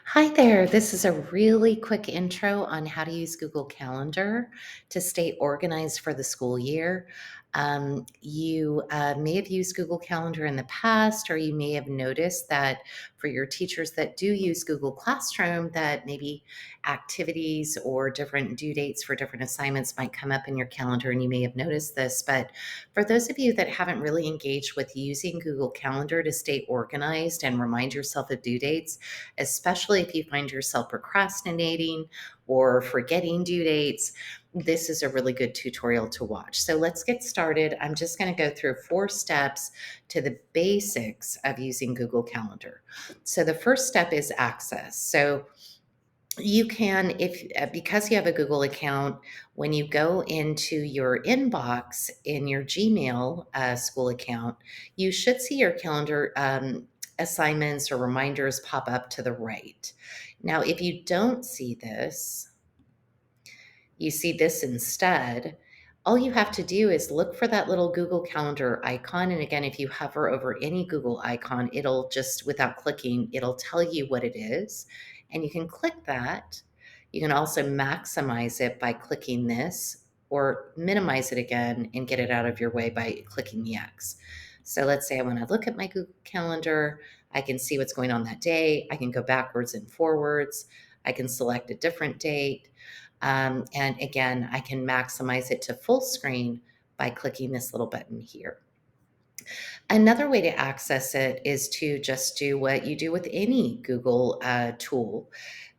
Hi there. This is a really quick intro on how to use Google Calendar to stay organized for the school year. You may have used Google Calendar in the past, or you may have noticed that for your teachers that do use Google Classroom, that maybe activities or different due dates for different assignments might come up in your calendar, and you may have noticed this. But for those of you that haven't really engaged with using Google Calendar to stay organized and remind yourself of due dates, especially if you find yourself procrastinating or forgetting due dates, this is a really good tutorial to watch. So let's get started. I'm just going to go through 4 steps to the basics of using Google Calendar. So the first step is access. So you can, if because you have a Google account, when you go into your inbox in your Gmail school account, you should see your calendar assignments or reminders pop up to the right. Now, if you don't see this, you see this instead, all you have to do is look for that little Google Calendar icon. And again, if you hover over any Google icon, it'll just, without clicking, it'll tell you what it is. And you can click that. You can also maximize it by clicking this, or minimize it again and get it out of your way by clicking the X. So let's say I want to look at my Google Calendar. I can see what's going on that day. I can go backwards and forwards. I can select a different date. And again, I can maximize it to full screen by clicking this little button here. Another way to access it is to just do what you do with any Google tool.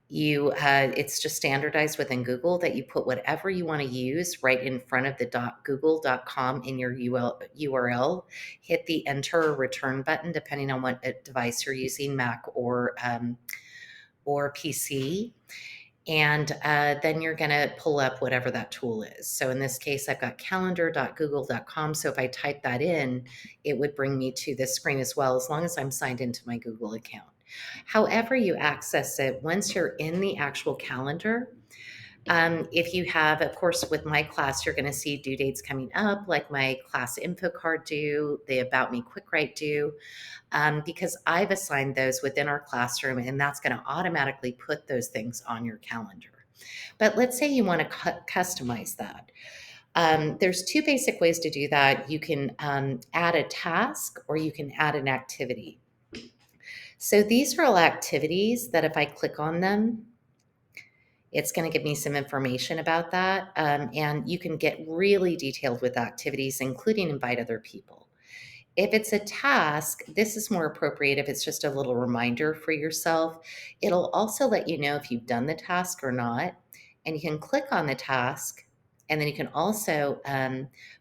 It's just standardized within Google that you put whatever you want to use right in front of the .google.com in your URL. Hit the enter or return button depending on what device you're using, Mac or PC. And then you're going to pull up whatever that tool is. So in this case, I've got calendar.google.com. So if I type that in, it would bring me to this screen as well, as long as I'm signed into my Google account. However you access it, once you're in the actual calendar, if you have, of course, with my class, you're going to see due dates coming up, like my class info card due, the About Me Quick Write due, because I've assigned those within our classroom, and that's going to automatically put those things on your calendar. But let's say you want to customize that. There's 2 basic ways to do that. You can add a task, or you can add an activity. So these are all activities that if I click on them, it's going to give me some information about that. And you can get really detailed with activities, including invite other people. If it's a task, this is more appropriate if it's just a little reminder for yourself. It'll also let you know if you've done the task or not. And you can click on the task, and then you can also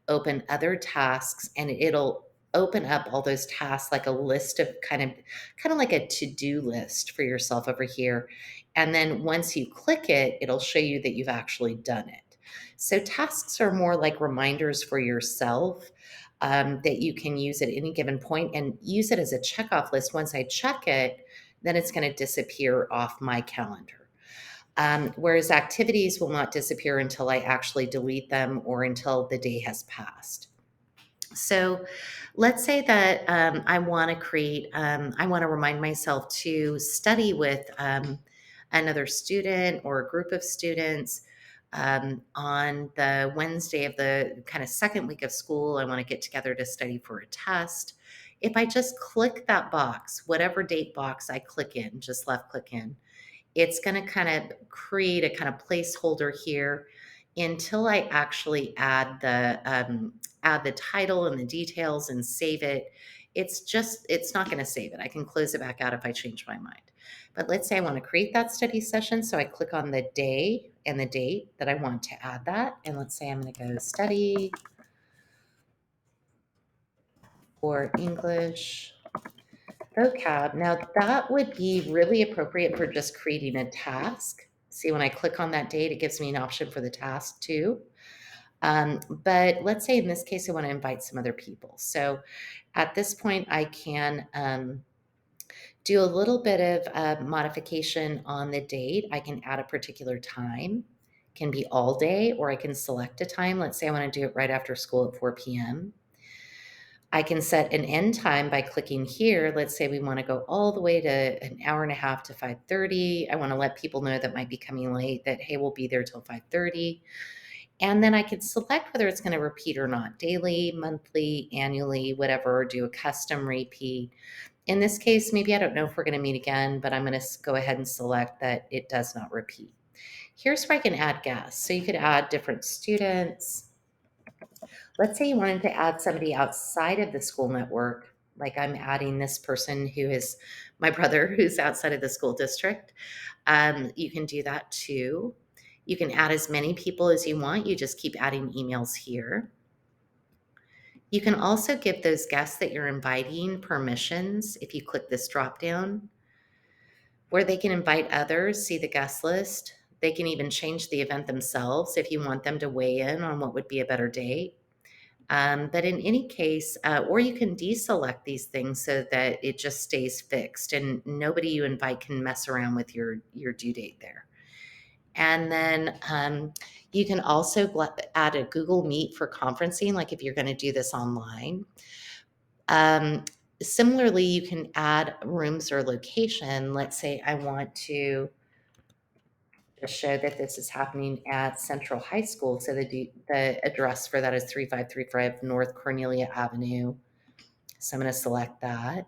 open other tasks, and it'll open up all those tasks like a list of kind of like a to-do list for yourself over here. And then once you click it, it'll show you that you've actually done it. So tasks are more like reminders for yourself, that you can use at any given point and use it as a checkoff list. Once I check it, then it's going to disappear off my calendar. Whereas activities will not disappear until I actually delete them or until the day has passed. So let's say that I want to remind myself to study with another student or a group of students on the Wednesday of the kind of second week of school. I want to get together to study for a test. If I just click that box, whatever date box I click in, just left click in, it's going to kind of create a kind of placeholder here until I actually add the title and the details and save it. It's not going to save it. I can close it back out if I change my mind. But let's say I want to create that study session. So I click on the day and the date that I want to add that. And let's say I'm going to go study for English vocab. Now that would be really appropriate for just creating a task. See, when I click on that date, it gives me an option for the task too. But let's say in this case, I want to invite some other people. So at this point, I can do a little bit of modification on the date. I can add a particular time, can be all day, or I can select a time. Let's say I want to do it right after school at 4 p.m. I can set an end time by clicking here. Let's say we want to go all the way to an hour and a half to 5:30. I want to let people know that might be coming late that, hey, we'll be there till 5:30. And then I can select whether it's going to repeat or not, daily, monthly, annually, whatever, or do a custom repeat. In this case, maybe I don't know if we're going to meet again, but I'm going to go ahead and select that it does not repeat. Here's where I can add guests. So you could add different students. Let's say you wanted to add somebody outside of the school network, like I'm adding this person who is my brother who's outside of the school district. You can do that too. You can add as many people as you want. You just keep adding emails here. You can also give those guests that you're inviting permissions if you click this drop down, where they can invite others, see the guest list. They can even change the event themselves if you want them to weigh in on what would be a better date. But in any case, or you can deselect these things so that it just stays fixed and nobody you invite can mess around with your due date there. And then you can also add a Google Meet for conferencing, like if you're going to do this online. Um, Similarly, you can add rooms or location. Let's say I want to show that this is happening at Central High School. So the address for that is 3535 North Cornelia Avenue. So I'm going to select that.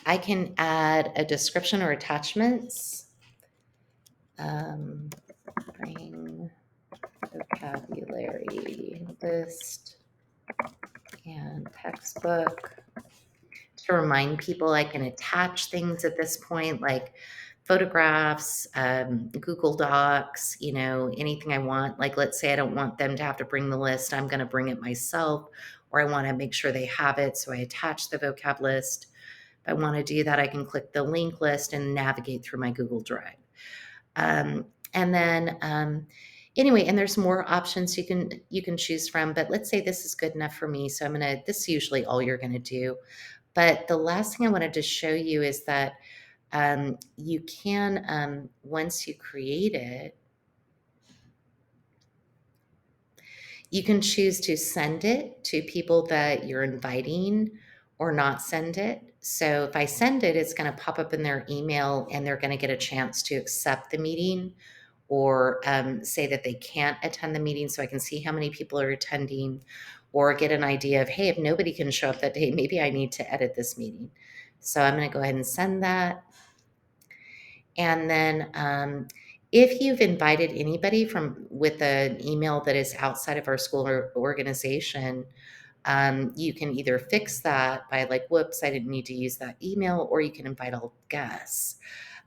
I can add a description or attachments. Bring vocabulary list and textbook. To remind people I can attach things at this point, like photographs, Google Docs, anything I want. Like, let's say I don't want them to have to bring the list, I'm going to bring it myself, or I want to make sure they have it. So I attach the vocab list. If I want to do that, I can click the link list and navigate through my Google Drive. And then, anyway, and there's more options you can choose from, but let's say this is good enough for me. So this is usually all you're going to do. But the last thing I wanted to show you is that you can, once you create it, you can choose to send it to people that you're inviting or not send it. So if I send it, it's going to pop up in their email and they're going to get a chance to accept the meeting or say that they can't attend the meeting so I can see how many people are attending or get an idea of, hey, if nobody can show up that day, maybe I need to edit this meeting. So I'm going to go ahead and send that. And then if you've invited anybody with an email that is outside of our school or organization, you can either fix that by like, whoops, I didn't need to use that email, or you can invite all guests.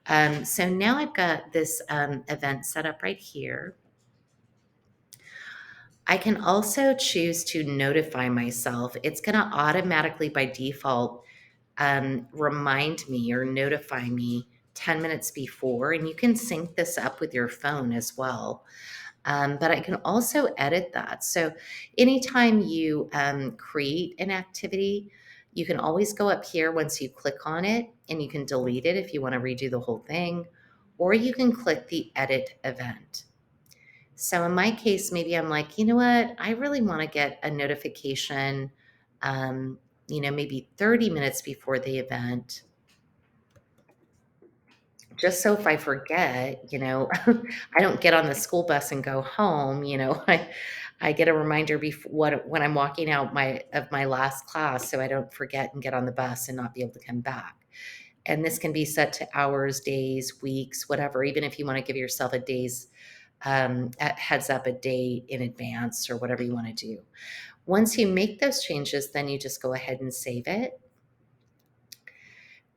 So now I've got this event set up right here. I can also choose to notify myself. It's going to automatically by default remind me or notify me 10 minutes before, and you can sync this up with your phone as well. But I can also edit that. So anytime you create an activity, you can always go up here once you click on it and you can delete it if you want to redo the whole thing, or you can click the edit event. So in my case, maybe I'm like, you know what? I really want to get a notification, maybe 30 minutes before the event, just so if I forget, I don't get on the school bus and go home, I get a reminder before when I'm walking out of my last class so I don't forget and get on the bus and not be able to come back. And this can be set to hours, days, weeks, whatever, even if you want to give yourself a day's heads up, a day in advance or whatever you want to do. Once you make those changes, then you just go ahead and save it.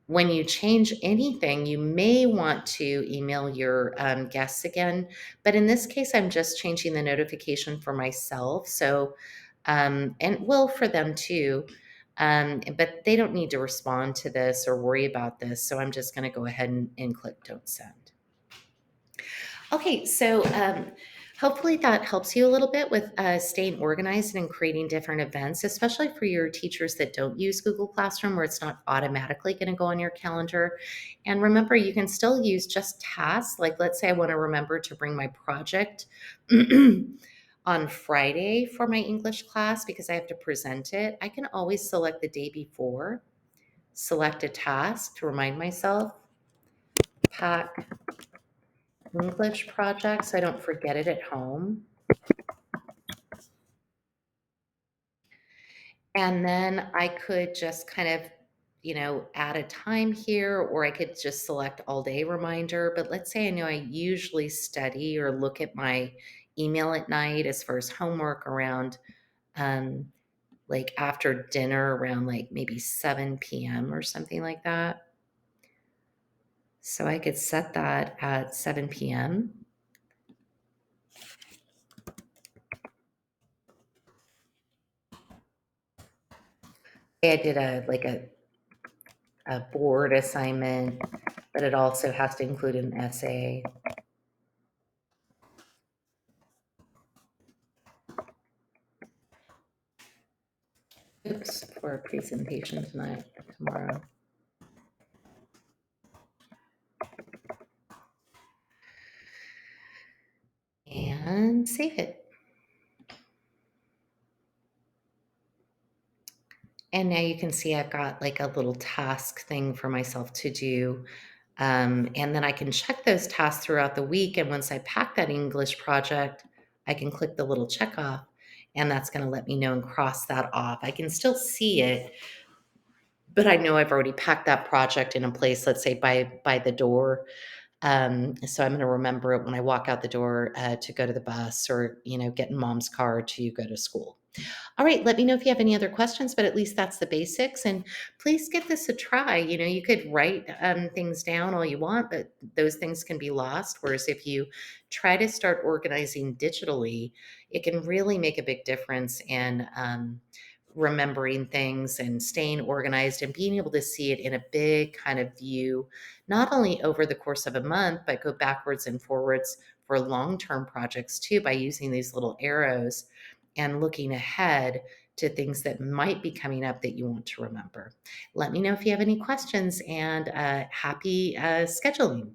When you change anything, you may want to email your guests again. But in this case, I'm just changing the notification for myself. So, and will for them too. But they don't need to respond to this or worry about this. So I'm just going to go ahead and click don't send. Okay, so hopefully that helps you a little bit with staying organized and creating different events, especially for your teachers that don't use Google Classroom, where it's not automatically going to go on your calendar. And remember, you can still use just tasks. Like, let's say I want to remember to bring my project On Friday for my English class, because I have to present it, I can always select the day before, select a task to remind myself, pack English project so I don't forget it at home. And then I could just kind of, add a time here, or I could just select all day reminder. But let's say I know I usually study or look at my email at night as far as homework around, um, like after dinner around like maybe 7 p.m. or something like that. So I could set that at 7 p.m. I did a board assignment, but it also has to include an essay. Oops, for a presentation tomorrow. And save it. And now you can see I've got like a little task thing for myself to do. And then I can check those tasks throughout the week. And once I pack that English project, I can click the little check off, and that's going to let me know and cross that off. I can still see it, but I know I've already packed that project in a place, let's say by the door. So I'm going to remember it when I walk out the door to go to the bus, or get in mom's car to go to school. All right, let me know if you have any other questions, but at least that's the basics. And please give this a try. You could write things down all you want, but those things can be lost. Whereas if you try to start organizing digitally, it can really make a big difference in remembering things and staying organized and being able to see it in a big kind of view, not only over the course of a month, but go backwards and forwards for long term projects too by using these little arrows and looking ahead to things that might be coming up that you want to remember. Let me know if you have any questions, and happy scheduling.